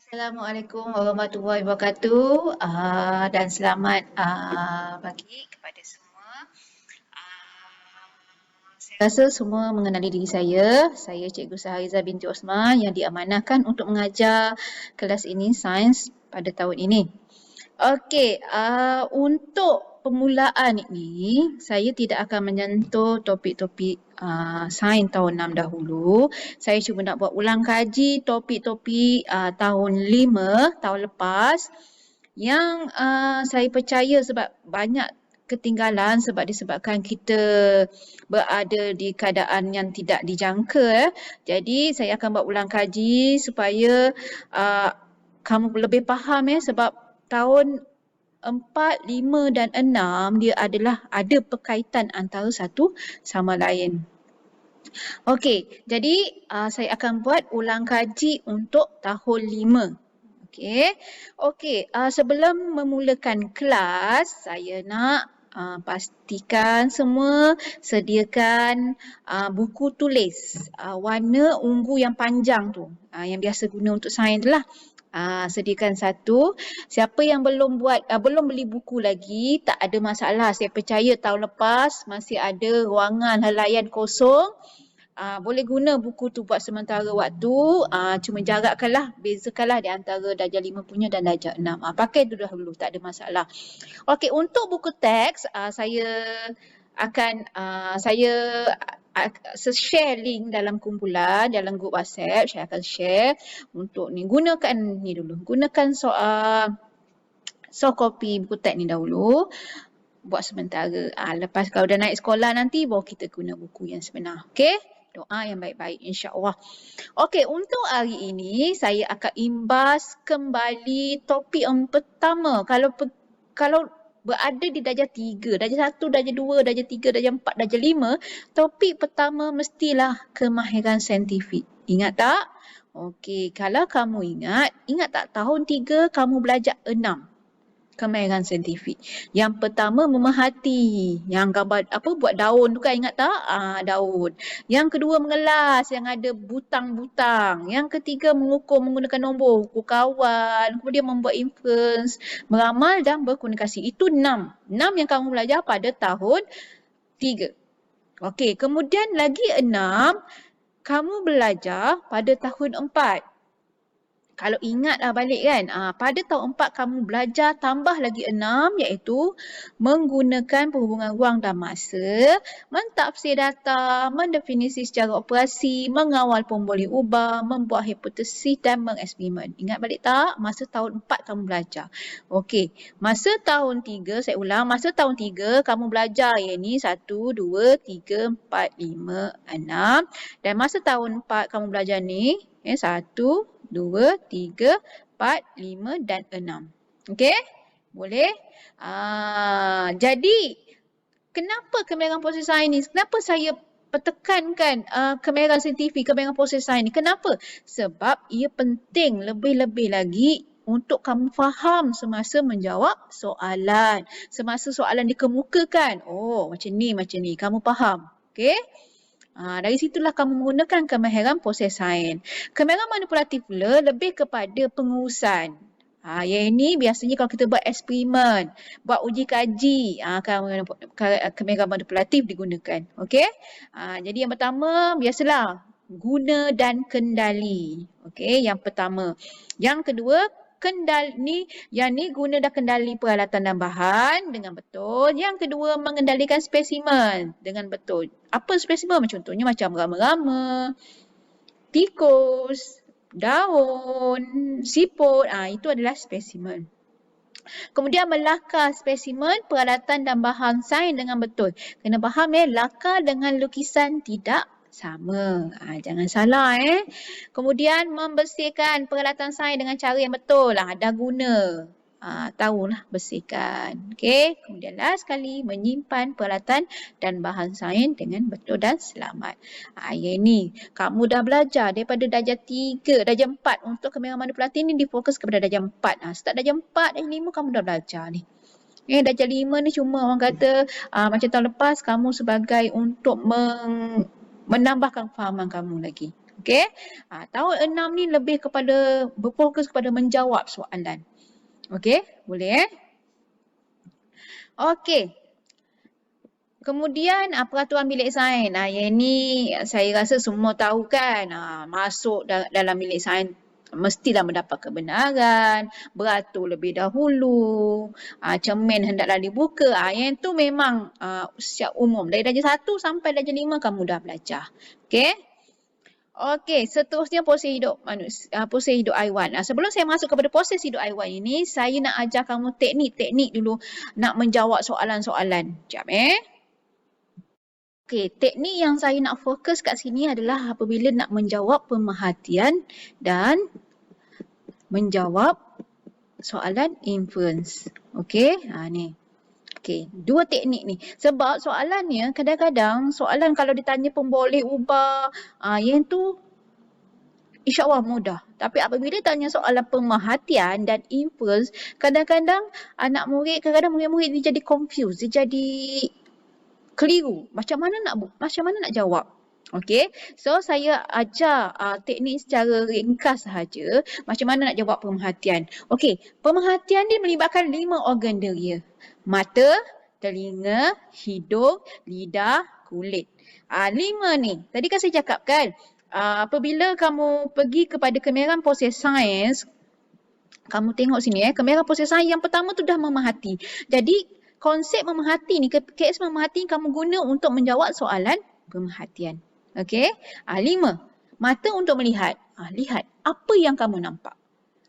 Assalamualaikum warahmatullahi wabarakatuh dan selamat pagi kepada semua. Saya rasa semua mengenali diri saya. Saya Cikgu Sahariza binti Osman yang diamanahkan untuk mengajar kelas ini sains pada tahun ini. Okey, untuk permulaan ini saya tidak akan menyentuh topik-topik sains tahun 6 dahulu. Saya cuba nak buat ulang kaji topik-topik tahun 5 tahun lepas yang saya percaya sebab banyak ketinggalan sebab disebabkan kita berada di keadaan yang tidak dijangka. Jadi saya akan buat ulang kaji supaya kamu lebih faham sebab tahun 4, 5 dan 6 dia adalah ada perkaitan antara satu sama lain. Okey, jadi saya akan buat ulang kaji untuk tahun 5. Okey, sebelum memulakan kelas, saya nak pastikan semua sediakan buku tulis warna ungu yang panjang tu, yang biasa guna untuk sains tu lah. Sediakan satu. Siapa yang belum beli buku lagi, tak ada masalah. Saya percaya tahun lepas masih ada ruangan helaian kosong. Boleh guna buku tu buat sementara waktu. Cuma jarakkanlah, bezakanlah di antara darjah 5 punya dan darjah 6. Pakai tu dahulu, tak ada masalah. Okey, untuk buku teks, saya akan share link dalam kumpulan, dalam grup WhatsApp. Saya akan share untuk ni. Gunakan ni dulu. Gunakan soft copy buku teks ni dahulu. Buat sementara. Lepas kalau dah naik sekolah nanti, baru kita guna buku yang sebenar. Okey? Doa yang baik-baik, insya-Allah. Okey, untuk hari ini saya akan imbas kembali topik yang pertama. Kalau berada di darjah 3, darjah 1, darjah 2, darjah 3, darjah 4, darjah 5, topik pertama mestilah kemahiran saintifik. Ingat tak? Okey, kalau kamu ingat tak tahun 3 kamu belajar 6 kemahiran saintifik. Yang pertama memerhati, yang gambar buat daun tu kan, ingat tak? Daun. Yang kedua mengelas yang ada butang-butang. Yang ketiga mengukur menggunakan nombor, ukur kawan, kemudian membuat inference, meramal dan berkomunikasi. Itu 6. 6 yang kamu belajar pada tahun 3. Okey, kemudian lagi 6 kamu belajar pada tahun 4. Kalau ingatlah balik kan, pada tahun 4 kamu belajar tambah lagi 6 iaitu menggunakan perhubungan ruang dan masa, mentafsir data, mendefinisi secara operasi, mengawal pemboleh ubah, membuat hipotesis dan mengeksperimen. Ingat balik tak? Masa tahun 4 kamu belajar. Okey, masa tahun 3, saya ulang, masa tahun 3 kamu belajar yang ni 1, 2, 3, 4, 5, 6 dan masa tahun 4 kamu belajar ni 1, 2, 3, 4, 5 dan 6. Okey? Boleh? Jadi, kenapa kemahiran proses sains ni? Kenapa saya tekankan kemahiran saintifik, kemahiran proses sains ni? Kenapa? Sebab ia penting lebih-lebih lagi untuk kamu faham semasa menjawab soalan. Semasa soalan dikemukakan. Oh, macam ni. Kamu faham. Okey? Dari situlah kamu menggunakan kemahiran proses sains. Kemahiran manipulatif pula lebih kepada pengurusan. Yang ini biasanya kalau kita buat eksperimen, buat uji kaji, kemahiran manipulatif digunakan. Okey? Jadi yang pertama biasalah guna dan kendali. Okey, yang pertama. Yang kedua, yang ni guna dan kendali peralatan dan bahan dengan betul. Yang kedua, mengendalikan spesimen dengan betul. Apa spesimen? Contohnya macam rama-rama, tikus, daun, siput. Itu adalah spesimen. Kemudian melakar spesimen, peralatan dan bahan sains dengan betul. Kena faham lakar dengan lukisan tidak sama. Jangan salah Kemudian membersihkan peralatan sains dengan cara yang betul. Dah guna. Tahulah bersihkan. Okey. Kemudian last sekali menyimpan peralatan dan bahan sains dengan betul dan selamat. Yang ni kamu dah belajar daripada darjah 3, darjah 4 untuk kemahiran manipulatif ni difokus kepada darjah 4. Start darjah 4, darjah 5 kamu dah belajar ni. Darjah 5 ni cuma orang kata macam tahun lepas kamu sebagai untuk menambahkan fahaman kamu lagi. Okey. Tahun 6 ni lebih kepada berfokus kepada menjawab soalan. Okey, boleh Okey. Kemudian peraturan bilik sains. Yang ni saya rasa semua tahu kan. Masuk dalam bilik sains mestilah mendapat kebenaran, beratur lebih dahulu, cermin hendaklah dibuka. Yang tu memang secara umum. Dari darjah 1 sampai darjah 5 kamu dah belajar. Okey. Okey, seterusnya proses hidup manusia, proses hidup haiwan. Sebelum saya masuk kepada proses hidup haiwan ini, saya nak ajar kamu teknik-teknik dulu nak menjawab soalan-soalan. Sekejap Okey, teknik yang saya nak fokus kat sini adalah apabila nak menjawab pemerhatian dan menjawab soalan inference. Okey, ni. Okey, dua teknik ni. Sebab soalannya kadang-kadang soalan kalau ditanya pun boleh ubah. Yang tu InsyaAllah mudah. Tapi apabila tanya soalan pemerhatian dan inference, kadang-kadang kadang-kadang murid-murid dia jadi confused, dia jadi keliru. Macam mana nak jawab? Okey. So saya ajar teknik secara ringkas sahaja macam mana nak jawab pemerhatian. Okey, pemerhatian dia melibatkan 5 organ deria. Mata, telinga, hidung, lidah, kulit. 5 ni. Tadi kan saya cakap kan, apabila kamu pergi kepada kemahiran proses sains, kamu tengok sini kemahiran proses sains yang pertama tu dah memerhati. Jadi konsep memerhati ni, KS memerhati kamu guna untuk menjawab soalan pemerhatian. Okey. 5. Mata untuk melihat. Lihat apa yang kamu nampak.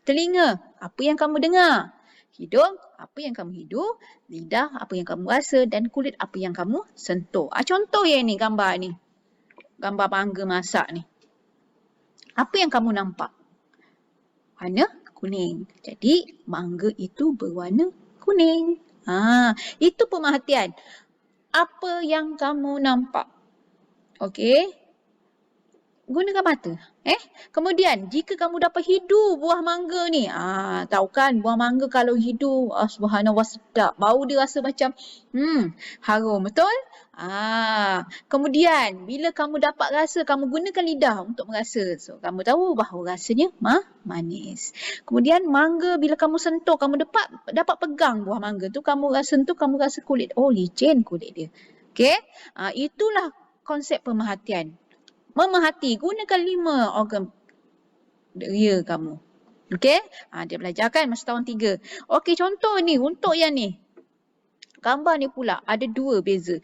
Telinga, apa yang kamu dengar. Hidung, apa yang kamu hidup. Lidah, apa yang kamu rasa. Dan kulit, apa yang kamu sentuh. Contoh yang ni, gambar ni. Gambar mangga masak ni. Apa yang kamu nampak? Warna kuning. Jadi, mangga itu berwarna kuning. Itu pemerhatian. Apa yang kamu nampak? Okey. Gunakan mata. Kemudian, jika kamu dapat hidu buah mangga ni. Tahu kan buah mangga kalau hidu, subhanallah sedap. Bau dia rasa macam harum. Betul? Kemudian, bila kamu dapat rasa, kamu gunakan lidah untuk merasa. So, kamu tahu bahawa rasanya manis. Kemudian, mangga bila kamu sentuh, kamu dapat pegang buah mangga tu, kamu sentuh, kamu rasa kulit. Oh, licin kulit dia. Okey? Itulah konsep pemerhatian. Memerhati, gunakan 5 organ deria kamu. Okey? Dia belajar kan masa tahun 3. Okey, contoh ni, untuk yang ni. Gambar ni pula ada 2 beza.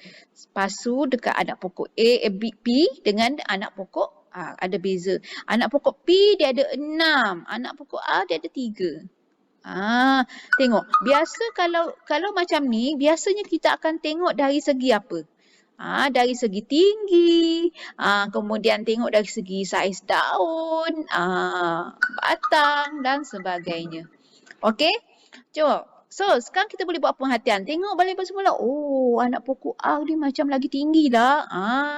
Pasu dekat anak pokok P dengan anak pokok ada beza. Anak pokok P dia ada 6, anak pokok A dia ada 3. Tengok. Biasa kalau macam ni, biasanya kita akan tengok dari segi apa? Dari segi tinggi, kemudian tengok dari segi saiz daun, batang dan sebagainya. Okey? Cuba. So, sekarang kita boleh buat pemerhatian. Tengok balik semula. Oh, anak pokok A ni macam lagi tinggi lah.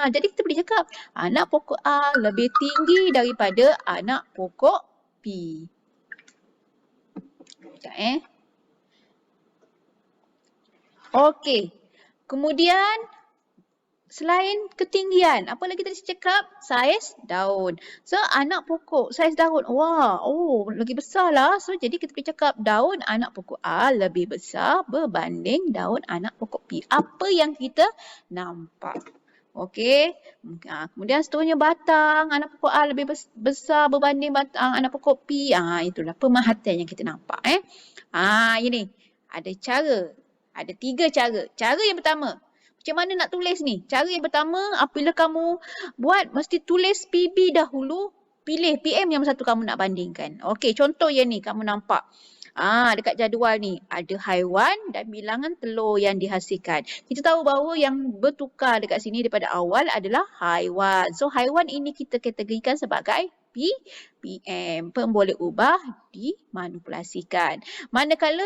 Jadi kita boleh cakap, anak pokok A lebih tinggi daripada anak pokok P. Sekejap Okey. Kemudian, selain ketinggian, apa lagi tadi saya cakap? Saiz daun. So, anak pokok, saiz daun. Lagi besar lah. So, jadi kita boleh cakap daun anak pokok A lebih besar berbanding daun anak pokok P. Apa yang kita nampak. Okey. Kemudian seterusnya batang anak pokok A lebih besar berbanding batang anak pokok P. Itulah pemerhatian yang kita nampak. Ini. Ada cara. Ada 3 cara. Cara yang pertama. Macam mana nak tulis ni? Cara yang pertama, apabila kamu buat, mesti tulis PB dahulu. Pilih PM yang satu kamu nak bandingkan. Okey, contoh yang ni kamu nampak. Dekat jadual ni, ada haiwan dan bilangan telur yang dihasilkan. Kita tahu bahawa yang bertukar dekat sini daripada awal adalah haiwan. So, haiwan ini kita kategorikan sebagai PM. Boleh ubah, dimanipulasikan. Manakala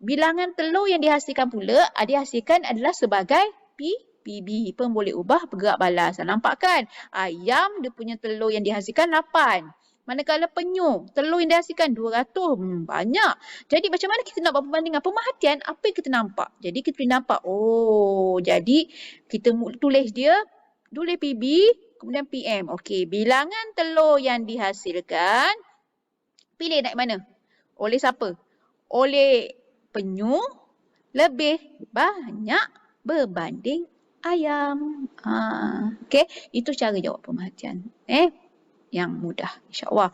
bilangan telur yang dihasilkan pula, dihasilkan adalah sebagai PB. Boleh ubah bergerak balas. Nampak kan? Ayam dia punya telur yang dihasilkan 8. Manakala penyu, telur yang dihasilkan 200. Banyak. Jadi macam mana kita nak buat perbandingan? Pemerhatian apa yang kita nampak. Jadi kita boleh nampak, jadi kita tulis dia, tulis PB, kemudian PM. Okey, bilangan telur yang dihasilkan, pilih naik mana? Oleh siapa? Oleh penyu lebih banyak berbanding ayam. Okey, itu cara jawab pemerhatian. Yang mudah, insya-Allah.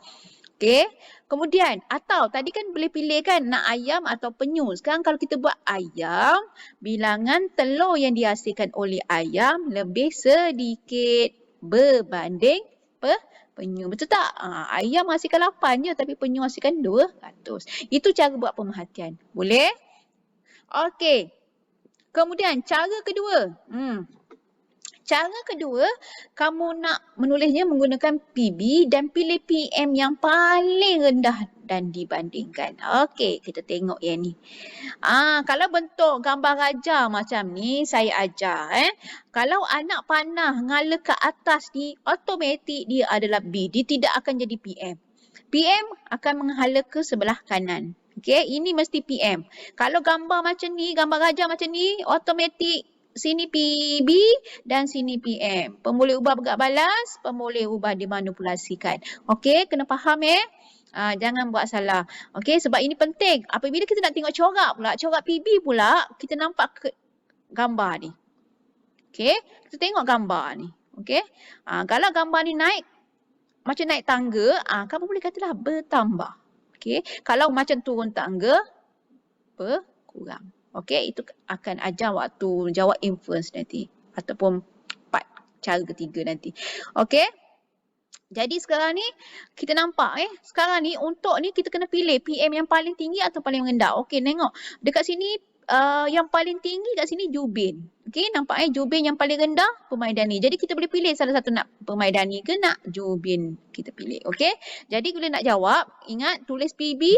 Okey. Kemudian, atau tadi kan boleh pilih kan nak ayam atau penyu. Sekarang kalau kita buat ayam, bilangan telur yang dihasilkan oleh ayam lebih sedikit berbanding penyu. Betul tak? Ayam hasilkan 8 je tapi penyu hasilkan 200. Itu cara buat pemerhatian. Boleh? Okey. Kemudian cara kedua. Cara kedua, kamu nak menulisnya menggunakan PB dan pilih PM yang paling rendah dan dibandingkan. Okey, kita tengok yang ni. Kalau bentuk gambar raja macam ni, saya ajar. Kalau anak panah ngala ke atas ni, automatik dia adalah B. Dia tidak akan jadi PM. PM akan menghala ke sebelah kanan. Okey, ini mesti PM. Kalau gambar macam ni, gambar raja macam ni, automatik sini PB dan sini PM. Pemboleh ubah bergerak balas, pemboleh ubah dimanipulasikan. Okey, kena faham jangan buat salah. Okey, sebab ini penting. Apabila kita nak tengok corak PB pula, kita nampak gambar ni. Okey, kita tengok gambar ni. Okey, kalau gambar ni naik, macam naik tangga, kamu boleh katalah bertambah. Okey, kalau macam turun tangga, berkurang. Okey, itu akan ajar waktu jawab inference nanti. Ataupun part cara ketiga nanti. Okey. Jadi sekarang ni kita nampak sekarang ni untuk ni kita kena pilih PM yang paling tinggi atau paling rendah. Okey, tengok. Dekat sini yang paling tinggi kat sini Jubin. Okey, nampak Jubin yang paling rendah Permaidani. Jadi kita boleh pilih salah satu nak Permaidani ke nak Jubin. Kita pilih. Okey. Jadi bila nak jawab, ingat tulis PB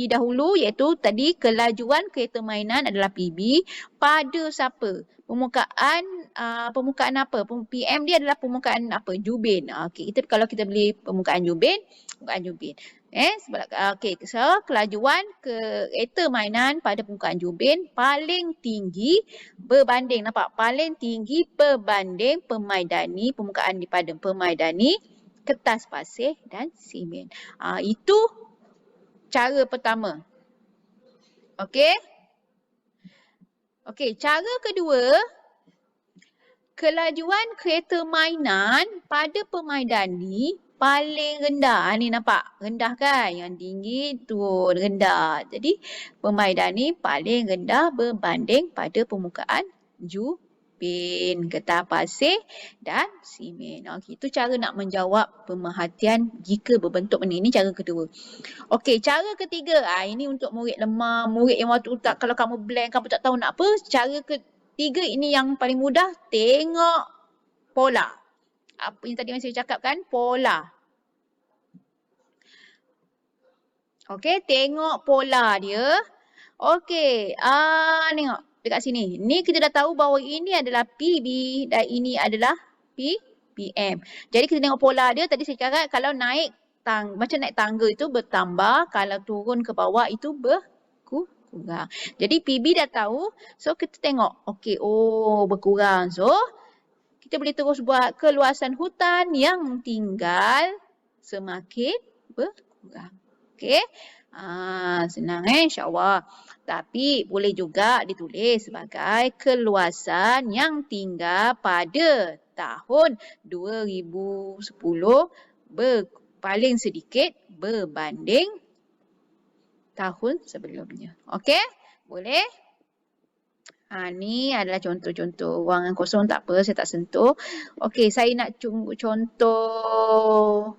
dahulu iaitu tadi kelajuan kereta mainan adalah PB pada siapa? Permukaan apa? PM dia adalah permukaan apa? Jubin. Okey, kalau kita beli permukaan Jubin. Okey, so kelajuan kereta mainan pada permukaan Jubin paling tinggi berbanding, nampak? Paling tinggi berbanding Permaidani, permukaan pada Permaidani, kertas pasir dan simen. Itu cara pertama. Okey. Okey, cara kedua, kelajuan kereta mainan pada Permaidani paling rendah. Ni nampak rendah kan? Yang tinggi turun rendah. Jadi Permaidani paling rendah berbanding pada permukaan Jubin, kertas pasir dan simen. Okey, itu cara nak menjawab pemerhatian jika berbentuk ni. Ini cara kedua. Okey, cara ketiga. Ini untuk murid lemah, murid yang waktu tak, kalau kamu blank, kamu tak tahu nak apa. Cara ketiga ini yang paling mudah. Tengok pola. Apa yang tadi saya cakapkan? Pola. Okey, tengok pola dia. Okey, tengok dekat sini. Ni kita dah tahu bahawa ini adalah PB dan ini adalah PM. Jadi kita tengok pola dia. Tadi saya cakap kalau naik macam naik tangga itu bertambah, kalau turun ke bawah itu berkurang. Jadi PB dah tahu. So kita tengok. Okey, berkurang. So kita boleh terus buat keluasan hutan yang tinggal semakin berkurang. Okey. Senang insya-Allah. Tapi boleh juga ditulis sebagai keluasan yang tinggal pada tahun 2010 paling sedikit berbanding tahun sebelumnya. Okey? Boleh? Ni adalah contoh-contoh. Ruangan kosong tak apa, saya tak sentuh. Okey, saya nak contoh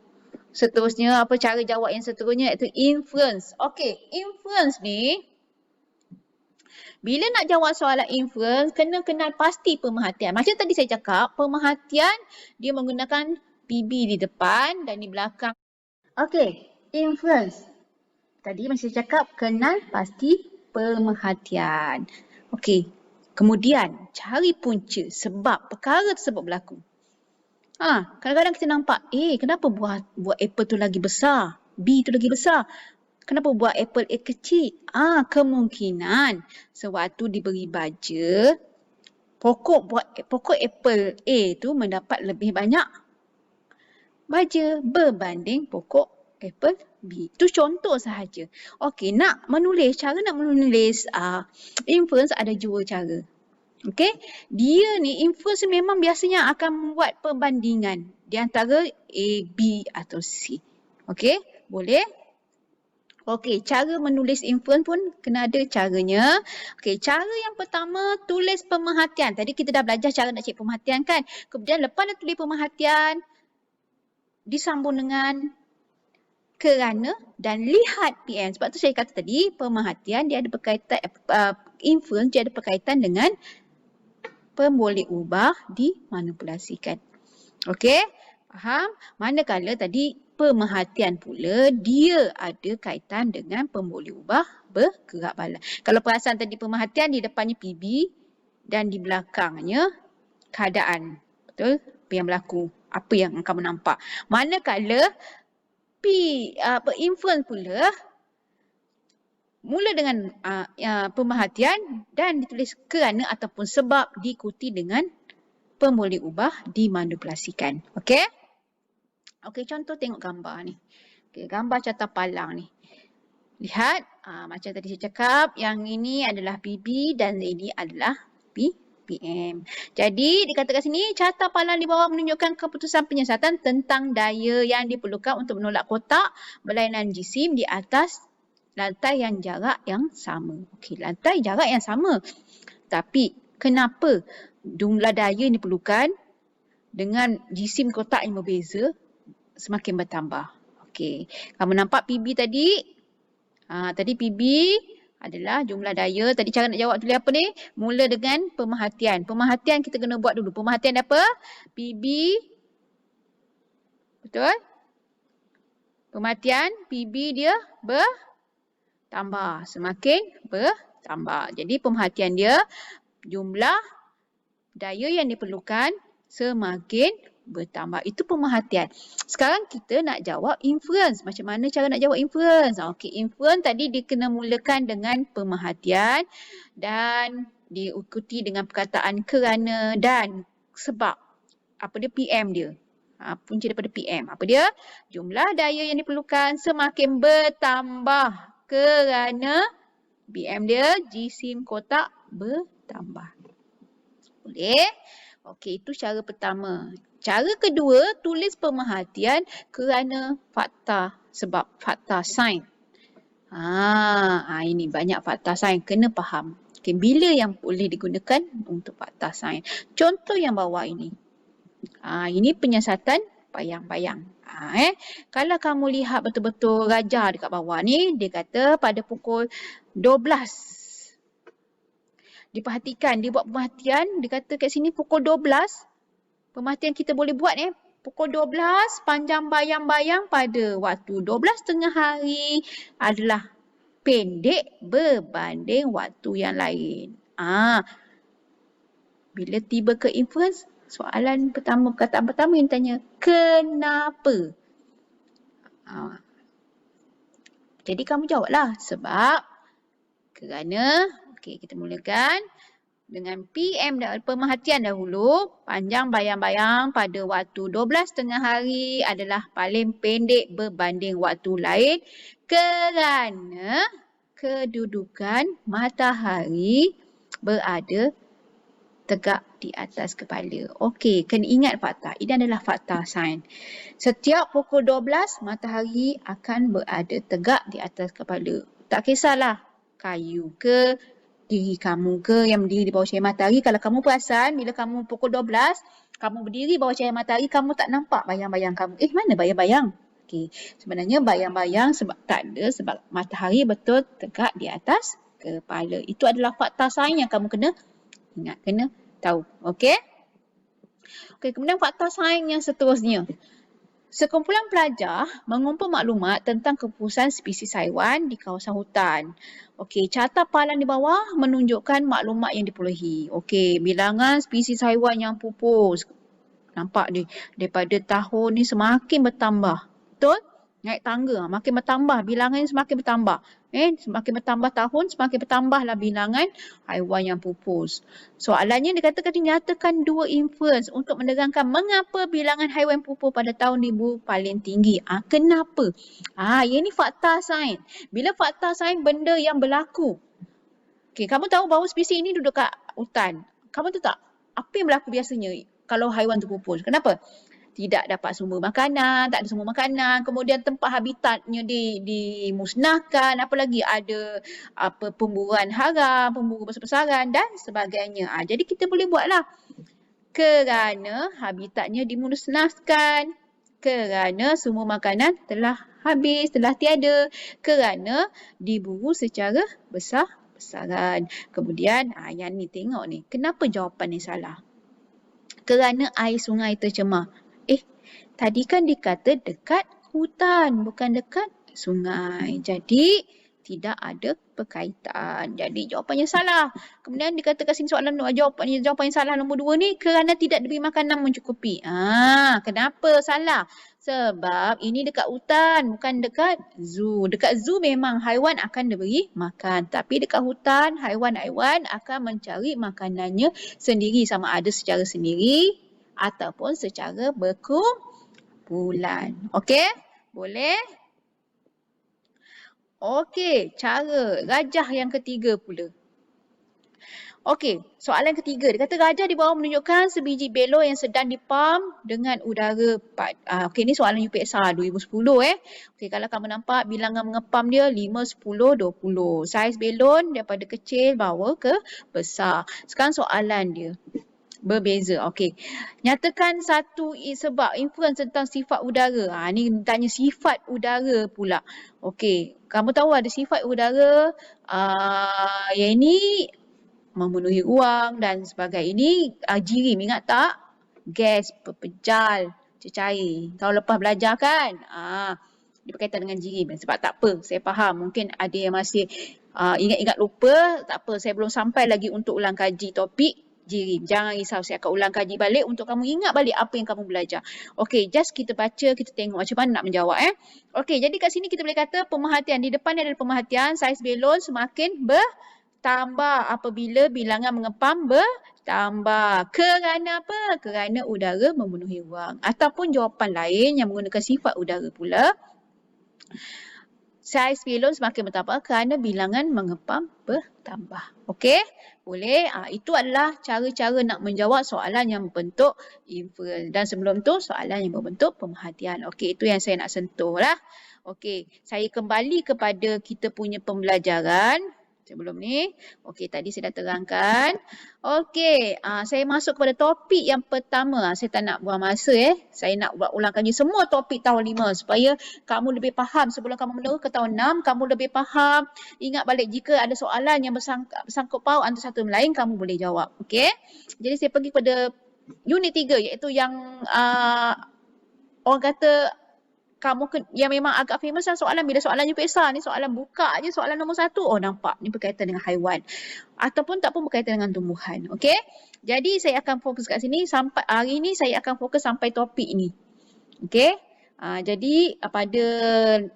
seterusnya, apa cara jawab yang seterusnya iaitu inference. Okey, inference ni bila nak jawab soalan inference kena kenal pasti pemerhatian. Macam tadi saya cakap, pemerhatian dia menggunakan PB di depan dan di belakang. Okey, inference. Tadi macam saya cakap kenal pasti pemerhatian. Okey, kemudian cari punca sebab perkara tersebut berlaku. Kadang-kadang kita nampak, kenapa buah apple tu lagi besar? B tu lagi besar. Kenapa buah apple A kecil? Kemungkinan sewaktu diberi baja, pokok apple A tu mendapat lebih banyak baja berbanding pokok apple B. Itu contoh sahaja. Okey, cara nak menulis inference ada dua cara. Okey, dia ni inference memang biasanya akan membuat perbandingan di antara A, B atau C. Okey, boleh? Okey, cara menulis inference pun kena ada caranya. Okey, cara yang pertama tulis pemerhatian. Tadi kita dah belajar cara nak cek pemerhatian kan. Kemudian lepas dah tulis pemerhatian, disambung dengan kerana dan lihat PM. Sebab tu saya kata tadi pemerhatian dia ada berkaitan, inference dia ada berkaitan dengan pemboleh ubah dimanipulasikan. Okey, faham? Manakala tadi pemerhatian pula dia ada kaitan dengan pemboleh ubah bergerak bala. Kalau perasan tadi pemerhatian di depannya PB dan di belakangnya keadaan. Betul? Apa yang berlaku? Apa yang kamu nampak? Manakala inference pula mula dengan pemerhatian dan ditulis kerana ataupun sebab diikuti dengan pemboleh ubah dimanipulasikan. Okey? Okey, contoh tengok gambar ni. Okey, gambar carta palang ni. Lihat, macam tadi saya cakap, yang ini adalah PB dan ini adalah PM. Jadi, dikatakan sini, carta palang di bawah menunjukkan keputusan penyiasatan tentang daya yang diperlukan untuk menolak kotak berlainan jisim di atas lantai yang jarak yang sama. Okey, lantai jarak yang sama. Tapi, kenapa jumlah daya yang diperlukan dengan jisim kotak yang berbeza semakin bertambah? Okey, kamu nampak PB tadi? Tadi PB adalah jumlah daya. Tadi cara nak jawab tulis apa ni? Mula dengan pemerhatian. Pemerhatian kita kena buat dulu. Pemerhatian apa? PB. Betul? Pemerhatian PB dia bertambah. Semakin bertambah. Jadi pemerhatian dia jumlah daya yang diperlukan semakin bertambah. Itu pemerhatian. Sekarang kita nak jawab inference. Macam mana cara nak jawab inference? Okey, inference tadi dia kena mulakan dengan pemerhatian dan diikuti dengan perkataan kerana dan sebab. Apa dia? PM dia. Punca daripada PM. Apa dia? Jumlah daya yang diperlukan semakin bertambah kerana PM dia jisim kotak bertambah. Boleh? Okey, itu cara pertama. Cara kedua, tulis pemerhatian kerana fakta sebab, fakta sign. Ini banyak fakta sign, kena faham. Okay, bila yang boleh digunakan untuk fakta sign? Contoh yang bawah ini. Ini penyiasatan bayang-bayang. Kalau kamu lihat betul-betul rajah dekat bawah ni, dia kata pada pukul 12. Diperhatikan, dia buat pemerhatian, dia kata kat sini pukul 12. Pemerhatian kita boleh buat pukul 12 panjang bayang-bayang pada waktu 12 tengah hari adalah pendek berbanding waktu yang lain. Bila tiba ke inference, soalan pertama, perkataan pertama yang tanya, kenapa? Jadi kamu jawablah sebab, kerana. Okey, kita mulakan dengan PM dan pemerhatian dahulu. Panjang bayang-bayang pada waktu 12 tengah hari adalah paling pendek berbanding waktu lain kerana kedudukan matahari berada tegak di atas kepala. Okey, kena ingat fakta. Ini adalah fakta sains. Setiap pukul 12, matahari akan berada tegak di atas kepala. Tak kisahlah kayu ke, diri kamu ke yang berdiri di bawah cahaya matahari. Kalau kamu perasan, bila kamu pukul 12, kamu berdiri bawah cahaya matahari, kamu tak nampak bayang-bayang kamu. Mana bayang-bayang? Okey, sebenarnya bayang-bayang sebab tak ada, sebab matahari betul tegak di atas kepala. Itu adalah fakta sains yang kamu kena ingat, kena tahu. Okey? Okey, kemudian fakta sains yang seterusnya. Sekumpulan pelajar mengumpul maklumat tentang kepupusan spesies haiwan di kawasan hutan. Okey, carta palang di bawah menunjukkan maklumat yang diperolehi. Okey, bilangan spesies haiwan yang pupus. Nampak ni, daripada tahun ni semakin bertambah. Betul? naik tangga, makin bertambah, bilangan semakin bertambah. Semakin bertambah tahun, semakin bertambahlah bilangan haiwan yang pupus. Soalannya dikatakan dinyatakan dua inference untuk menerangkan mengapa bilangan haiwan pupus pada tahun 1000 paling tinggi. Kenapa? Ini fakta sains. Bila fakta sains benda yang berlaku. Okey, kamu tahu bahawa spesies ini duduk kat hutan. Kamu tahu tak apa yang berlaku biasanya kalau haiwan tu pupus? Kenapa? Tidak dapat sumber makanan, tak ada sumber makanan, kemudian tempat habitatnya dimusnahkan, apalagi ada pemburuan haram, pemburu besar-besaran dan sebagainya. Jadi kita boleh buatlah. Kerana habitatnya dimusnahkan, kerana sumber makanan telah habis, telah tiada, kerana diburu secara besar-besaran. Kemudian yang ni tengok ni, kenapa jawapan ni salah? Kerana air sungai tercemar. Tadi kan dikata dekat hutan, bukan dekat sungai. Jadi, tidak ada berkaitan. Jadi, jawapannya salah. Kemudian dikatakan sini jawapan yang salah nombor 2 ni kerana tidak diberi makanan mencukupi. Kenapa salah? Sebab ini dekat hutan, bukan dekat zoo. Dekat zoo memang haiwan akan diberi makan. Tapi dekat hutan, haiwan-haiwan akan mencari makanannya sendiri, sama ada secara sendiri ataupun secara berkumpulan. Okey? Boleh? Okey, cara rajah yang ketiga pula. Okey, soalan ketiga. Dia kata rajah di bawah menunjukkan sebiji belon yang sedang dipam dengan udara. Okey, ni soalan UPSR 2010 Okey, kalau kamu nampak bilangan mengepam dia 5, 10, 20. Saiz belon daripada kecil bawa ke besar. Sekarang soalan dia berbeza. Okey. Nyatakan satu sebab inference tentang sifat udara. Ni tanya sifat udara pula. Okey. Kamu tahu ada sifat udara yang ini memenuhi ruang dan sebagainya. Ini jirim, ingat tak? Gas, pepejal, cecair. Tahun lepas belajar kan? Dia berkaitan dengan jirim. Sebab tak apa, saya faham. Mungkin ada yang masih ingat-ingat lupa. Tak apa, saya belum sampai lagi untuk ulang kaji topik jirim. Jangan risau, saya akan ulang kaji balik untuk kamu ingat balik apa yang kamu belajar. Okey, just kita baca, kita tengok macam mana nak menjawab. Okey, jadi kat sini kita boleh kata pemerhatian. Di depan ada pemerhatian, saiz belon semakin bertambah apabila bilangan mengepam bertambah. Kerana apa? Kerana udara memenuhi ruang. Ataupun jawapan lain yang menggunakan sifat udara pula. Saiz belon semakin bertambah kerana bilangan mengepam bertambah. Okey? Boleh? Itu adalah cara-cara nak menjawab soalan yang berbentuk inference. Dan sebelum tu soalan yang berbentuk pemerhatian. Okey, itu yang saya nak sentuh lah. Okey, saya kembali kepada kita punya pembelajaran. Sebelum ni, okey tadi saya dah terangkan. Okey, saya masuk kepada topik yang pertama. Saya tak nak buang masa Saya nak buat ulang kaji semua topik tahun 5 supaya kamu lebih faham sebelum kamu menerus ke tahun 6, kamu lebih faham. Ingat balik jika ada soalan yang bersangkut paut antara satu dan lain, kamu boleh jawab. Okey. Jadi saya pergi kepada unit 3 iaitu yang orang kata kamu yang memang agak famous lah soalan. Bila soalan UPSR ni soalan buka je soalan nombor 1. Nampak ni berkaitan dengan haiwan. Ataupun tak pun berkaitan dengan tumbuhan. Okey. Jadi saya akan fokus kat sini sampai hari ni saya akan fokus sampai topik ni. Okey. Jadi pada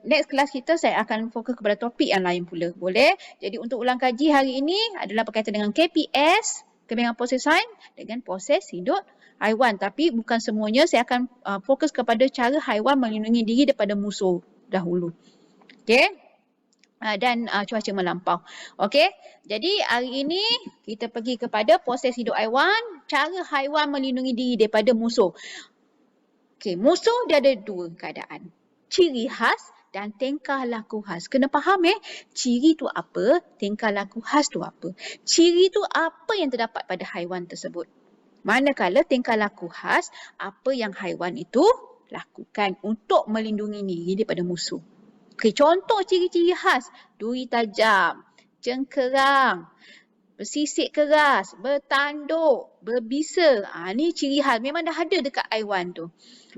next kelas kita saya akan fokus kepada topik yang lain pula. Boleh? Jadi untuk ulang kaji hari ini adalah berkaitan dengan KPS, kebingungan proses sains dengan proses hidup haiwan. Tapi bukan semuanya, saya akan fokus kepada cara haiwan melindungi diri daripada musuh dahulu. Okey? Dan cuaca melampau. Okey? Jadi hari ini kita pergi kepada proses hidup haiwan, cara haiwan melindungi diri daripada musuh. Okey, musuh dia ada dua keadaan. Ciri khas dan tingkah laku khas. Kena faham ciri tu apa, tingkah laku khas tu apa. Ciri tu apa yang terdapat pada haiwan tersebut. Manakala tingkah laku khas, apa yang haiwan itu lakukan untuk melindungi diri daripada musuh. Okey, contoh ciri-ciri khas. Duri tajam, cengkerang, bersisik keras, bertanduk, berbisa. Ni ciri khas. Memang dah ada dekat haiwan tu.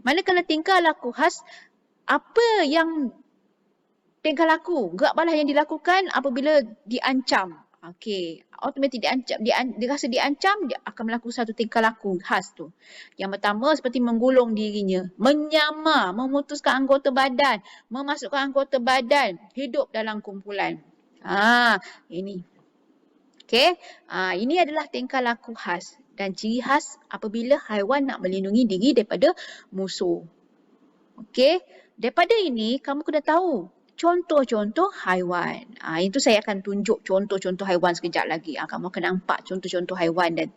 Manakala tingkah laku khas, apa yang tingkah laku, gerak balas yang dilakukan apabila diancam. Okey, automatik dia rasa diancam, dia akan melakukan satu tingkah laku khas tu. Yang pertama seperti menggulung dirinya, menyamar, memutuskan anggota badan, memasukkan anggota badan hidup dalam kumpulan. Ini. Okey, ini adalah tingkah laku khas dan ciri khas apabila haiwan nak melindungi diri daripada musuh. Okey, daripada ini kamu kena tahu contoh-contoh haiwan. Itu saya akan tunjuk contoh-contoh haiwan sekejap lagi. Kamu akan nampak contoh-contoh haiwan dan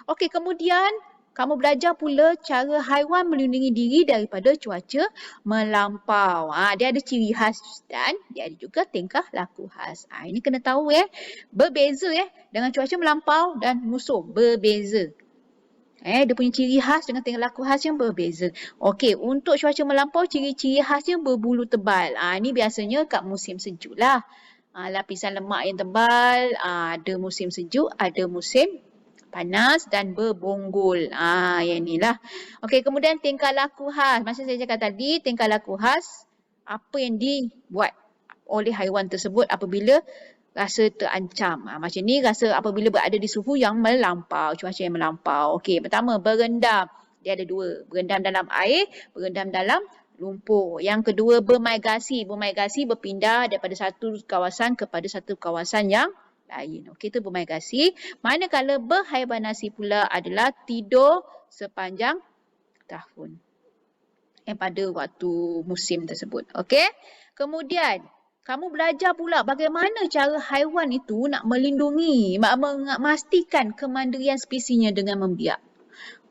okey, kemudian kamu belajar pula cara haiwan melindungi diri daripada cuaca melampau. Dia ada ciri khas dan dia ada juga tingkah laku khas. Ini kena tahu berbeza dengan cuaca melampau dan musuh berbeza. Dia punya ciri khas dengan tingkah laku khas yang berbeza. Okey, untuk cuaca melampau, ciri-ciri khasnya berbulu tebal. Ini biasanya kat musim sejuk lah. Lapisan lemak yang tebal, ada musim sejuk, ada musim panas dan berbonggol. Yang inilah. Okey, kemudian tingkah laku khas. Macam saya cakap tadi, tingkah laku khas apa yang dibuat oleh haiwan tersebut apabila rasa terancam. Macam ni rasa apabila berada di suhu yang melampau, cuaca yang melampau. Okey, pertama berendam. Dia ada dua, berendam dalam air, berendam dalam lumpur. Yang kedua bermigrasi. Bermigrasi berpindah daripada satu kawasan kepada satu kawasan yang lain. Okey, itu bermigrasi. Manakala berhibernasi pula adalah tidur sepanjang tahun. Pada waktu musim tersebut. Okey. Kemudian kamu belajar pula bagaimana cara haiwan itu nak melindungi, memastikan kemandirian spesiesnya dengan membiak.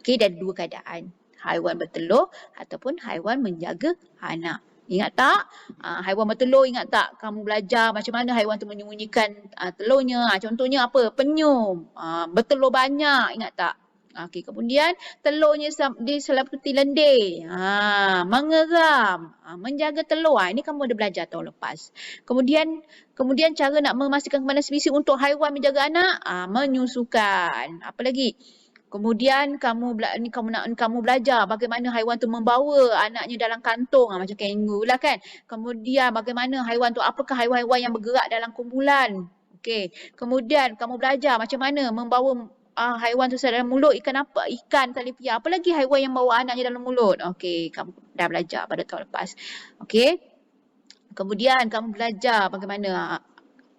Okey, ada dua keadaan. Haiwan bertelur ataupun haiwan menjaga anak. Ingat tak? Haiwan bertelur, ingat tak? Kamu belajar macam mana haiwan tu menyembunyikan telurnya. Contohnya apa? Penyu. Bertelur banyak, ingat tak? Okey, kemudian telurnya diseliputi lendir. Mengeram, menjaga telur. Ini kamu ada belajar tahun lepas. Kemudian cara nak memastikan kemandirian spesies untuk haiwan menjaga anak, menyusukan. Apa lagi? Kemudian kamu belajar bagaimana haiwan tu membawa anaknya dalam kantung, macam kanguru lah kan. Kemudian bagaimana haiwan tu, apakah haiwan-haiwan yang bergerak dalam kumpulan. Okey. Kemudian kamu belajar macam mana membawa haiwan tu dalam mulut, ikan apa? Ikan tali piar. Apa lagi haiwan yang bawa anaknya dalam mulut? Okey, kamu dah belajar pada tahun lepas. Okey. Kemudian kamu belajar bagaimana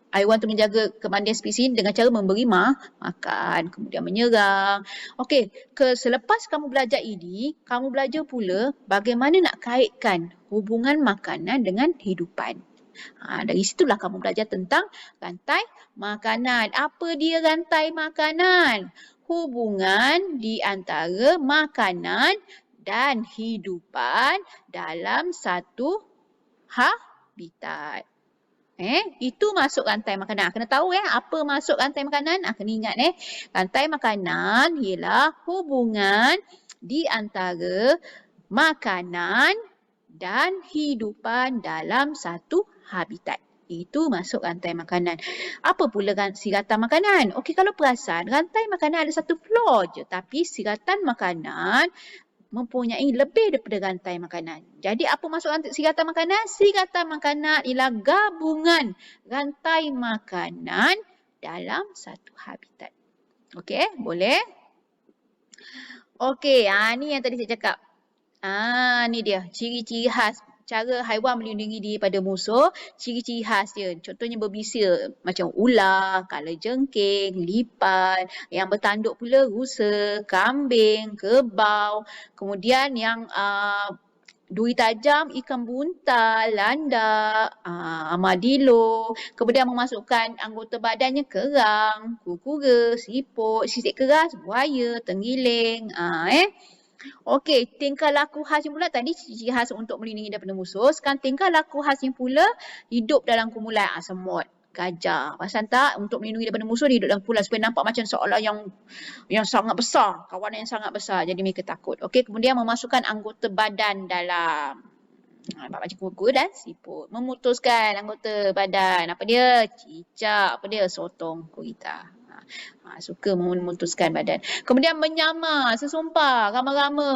haiwan tu menjaga kemandirian spesies dengan cara memberi makan, kemudian menyerang. Okey, selepas kamu belajar ini, kamu belajar pula bagaimana nak kaitkan hubungan makanan dengan kehidupan. Dari situlah kamu belajar tentang rantai makanan. Apa dia rantai makanan? Hubungan di antara makanan dan hidupan dalam satu habitat. Itu masuk rantai makanan. Kena tahu apa masuk rantai makanan. Kena ingat rantai makanan ialah hubungan di antara makanan dan hidupan dalam satu habitat. Itu masuk rantai makanan. Apa pula siratan makanan? Okey, kalau perasan, rantai makanan ada satu floor je. Tapi siratan makanan mempunyai lebih daripada rantai makanan. Jadi apa masuk siratan makanan? Siratan makanan ialah gabungan rantai makanan dalam satu habitat. Okey, boleh? Okey, ni yang tadi saya cakap. Ni dia ciri-ciri khas cara haiwan melindungi diri pada musuh, ciri-ciri khas dia. Contohnya berbisa macam ular, kalajengking, lipan, yang bertanduk pula rusa, kambing, kerbau. Kemudian yang duri tajam, ikan buntal, landak, armadillo. Kemudian memasukkan anggota badannya kerang, kura-kura, siput, sisik keras, buaya, tenggiling. Okey, tingkah laku khasnya pula tadi ciri khas untuk melindungi daripada musuh. Sekarang tingkah laku khasnya pula hidup dalam kumpulan. Semut, gajah. Pasal tak? Untuk melindungi daripada musuh dia hidup dalam kumpulan supaya nampak macam seolah yang sangat besar. Kawanan yang sangat besar. Jadi mereka takut. Okey, kemudian memasukkan anggota badan dalam. Nampak macam kura-kura dan siput. Memutuskan anggota badan. Apa dia? Cicak. Apa dia? Sotong gurita. Suka memutuskan badan. Kemudian menyamar, sesumpah, rama-rama.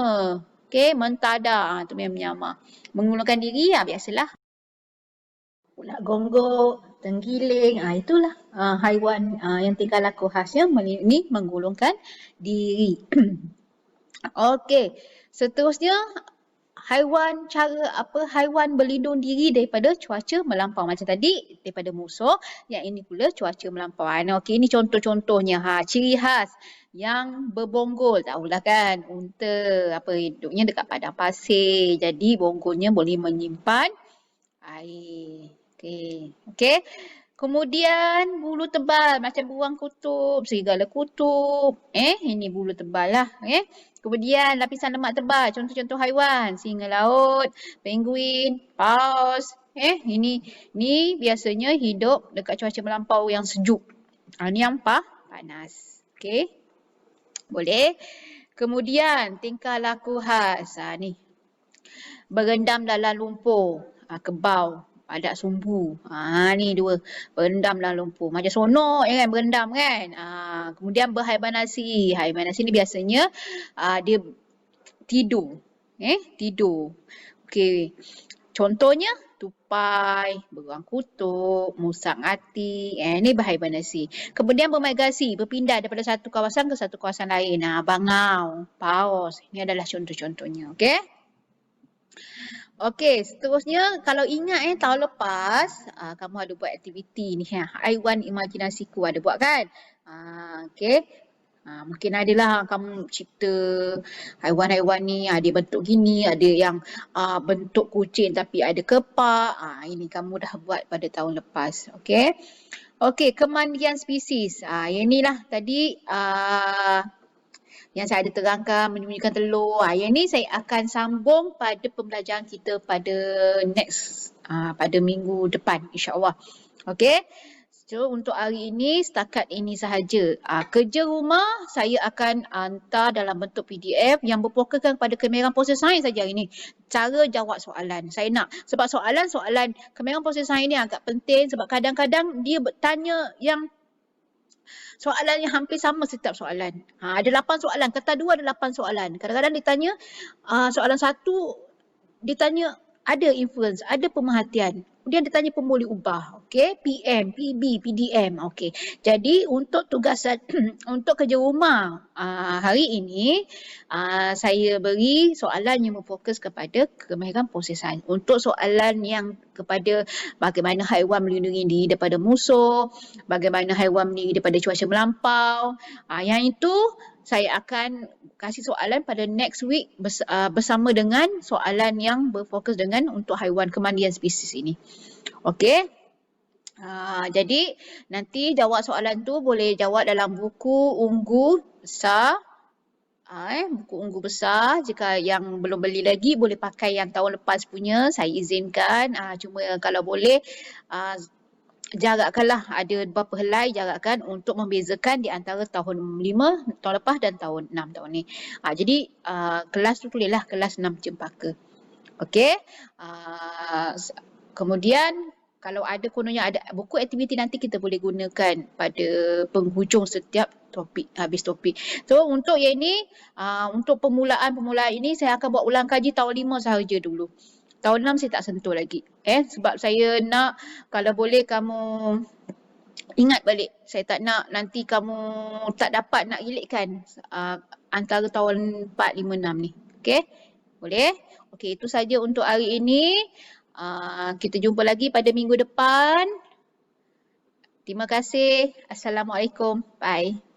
Okey, mentadak. Itu yang menyamar. Mengulurkan diri, biasalah. ulat gonggok, tenggiling, itulah haiwan yang tingkah laku khasnya ini menggulungkan diri. Okey, seterusnya haiwan berlindung diri daripada cuaca melampau macam tadi daripada musuh, yang ini pula cuaca melampau. Okey, ini contoh-contohnya ciri khas yang berbonggol, tahulah kan, unta hidupnya dekat padang pasir, jadi bonggolnya boleh menyimpan air. Okey. Okey. Kemudian bulu tebal macam beruang kutub, serigala kutub. Ini bulu tebal lah. Kemudian lapisan lemak tebal, contoh-contoh haiwan, singa laut, penguin, paus. Ini biasanya hidup dekat cuaca melampau yang sejuk. Ini yang panas. Okey. Boleh. Kemudian tingkah laku khas. Ni. Berendam dalam lumpur, kebau, adak sumbu. Ni dua, berendam dalam lumpur. Macam sonok kan berendam kan. Kemudian berhibernasi. Hibernasi ni biasanya dia tidur. Tidur. Okey. Contohnya tupai, beruang kutub, musang ati. Ini berhibernasi. Kemudian bermigrasi, berpindah daripada satu kawasan ke satu kawasan lain. Bangau, paus. Ini adalah contoh-contohnya. Okey. Okey, seterusnya kalau ingat tahun lepas kamu ada buat aktiviti ni haiwan imajinasiku ada buat kan? Okey. Mungkin adalah kamu cipta haiwan-haiwan ni ada bentuk gini, ada yang bentuk kucing tapi ada kepak. Ini kamu dah buat pada tahun lepas. Okey. Okey, kemandian spesies. Yang inilah tadi yang saya ada terangkan menyembunyikan telur. Yang ni saya akan sambung pada pembelajaran kita pada pada minggu depan insya-Allah. Okey. So untuk hari ini setakat ini sahaja. Kerja rumah saya akan hantar dalam bentuk PDF yang berfokuskan pada kemahiran proses sains saja hari ini. Cara jawab soalan. Saya nak sebab soalan kemahiran proses sains ni agak penting sebab kadang-kadang dia bertanya yang soalan yang hampir sama setiap soalan. Ada 8 soalan. Kata 2 ada 8 soalan. Kadang-kadang ditanya soalan 1 ditanya ada inference, ada pemerhatian. Kemudian ditanya pun boleh ubah. Okey, PM, PB, PDM. Okey. Jadi untuk tugasan untuk kerja rumah hari ini saya beri soalan yang berfokus kepada kemahiran proses sains. Untuk soalan yang kepada bagaimana haiwan melindungi diri daripada musuh, bagaimana haiwan melindungi daripada cuaca melampau. Yang itu saya akan kasih soalan pada next week bersama dengan soalan yang berfokus dengan untuk haiwan kemandian spesies ini. Okey. Jadi nanti jawab soalan tu boleh jawab dalam buku Unggu besar. Buku Unggu besar. Jika yang belum beli lagi boleh pakai yang tahun lepas punya. Saya izinkan. Cuma kalau boleh jarakkanlah ada berapa helai jarakkan untuk membezakan di antara tahun 5 tahun lepas dan tahun 6 tahun ni. Jadi kelas tu tulislah kelas 6 cempaka. Okey. Kemudian kalau ada kononnya ada buku aktiviti nanti kita boleh gunakan pada penghujung setiap topik, habis topik. So untuk yang ini, untuk permulaan ini saya akan buat ulang kaji tahun 5 sahaja dulu. Tahun 6 saya tak sentuh lagi. Sebab saya nak kalau boleh kamu ingat balik. Saya tak nak nanti kamu tak dapat nak relate-kan antara tahun 4, 5, 6 ni. Okey? Boleh? Okey, itu saja untuk hari ini. Kita jumpa lagi pada minggu depan. Terima kasih. Assalamualaikum. Bye.